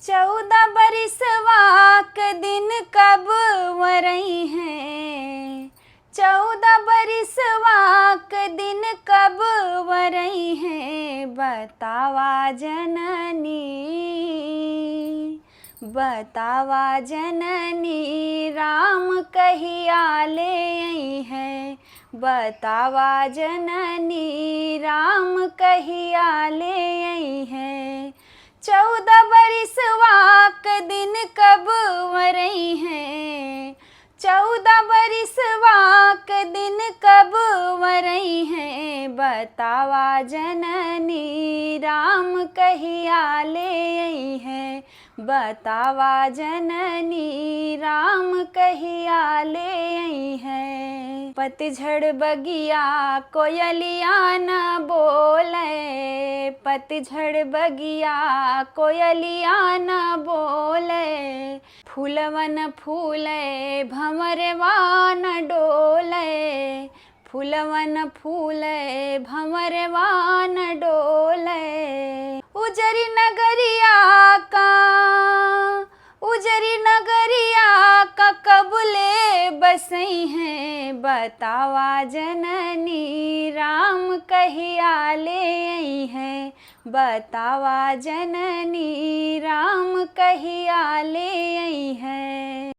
14 बरिसवा क दिन कब वरई हैं। 14 बरिसवा क दिन कब वरई हैं। बतावा जननी, बतावा जननी राम कहिया ले आई हैं। बतावा जननी राम कहिया ले आई हैं। 14 बरिसवा क दिन कब वरई हैं। 14 बरिसवा क दिन कब वरई हैं। बतावा जननी राम कहिया ले आई हैं। बतावा जननी राम कहिया ले आई हैं। पतझड़ बगिया कोयलिया न बोले। पतझड़ बगिया कोयलिया न बोले। फूलवन फूले भंवरवा न डोले। फूलवन फूले भंवरवा न डोले। उजरी नगरिया का, उजरी नगरिया का कबूले बसई हैं। बतावा जननी राम कहिया ले आई हैं। बतावा जननी राम कहिया ले आई हैं।